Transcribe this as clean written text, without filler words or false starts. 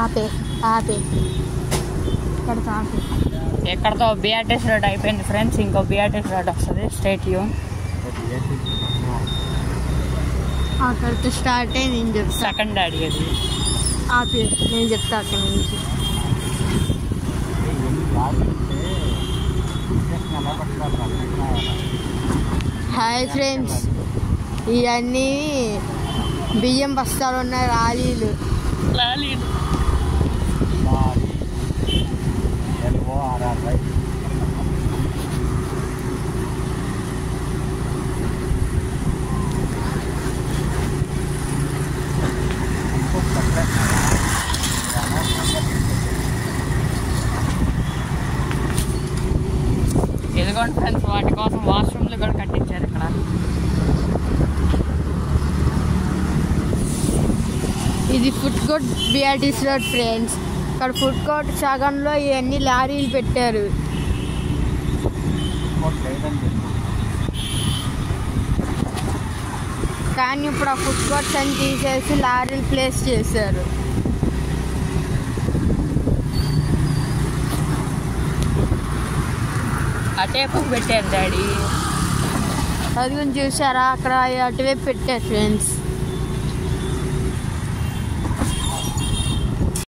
ఆపే ఆపే ఎక్కడతో బిఆర్టీసీ రోడ్ అయిపోయింది ఫ్రెండ్స్, ఇంకో బిఆర్టీసీ రోడ్ వస్తుంది. స్ట్రైట్ యూ అక్కడితో స్టార్ట్ అయ్యి నేను చెప్తా. సెకండ్ డాడీ అది ఆపే నేను చెప్తా అక్కడ నుంచి. హాయ్ ఫ్రెండ్స్, ఇవన్నీ బియ్యం బస్తాలు ఉన్నాయి, లారీలు. ఇదిగోండి ఫ్రెండ్స్, వాటి కోసం వాష్రూమ్లు కూడా కట్టించారు ఇక్కడ. ఇది ఫుడ్ కోర్ట్ బిఆర్టీసీ రోడ్ ఫ్రెండ్స్. ఇక్కడ ఫుడ్ కోర్ట్ సగంలో ఇవన్నీ లారీలు పెట్టారు. కానీ ఇప్పుడు ఆ ఫుడ్ కోర్ట్స్ అని తీసేసి లారీలు ప్లేస్ చేశారు. అటేపు పెట్టారు డాడీ. అది చూసారా, అక్కడ అటువైపు పెట్టారు ఫ్రెండ్స్.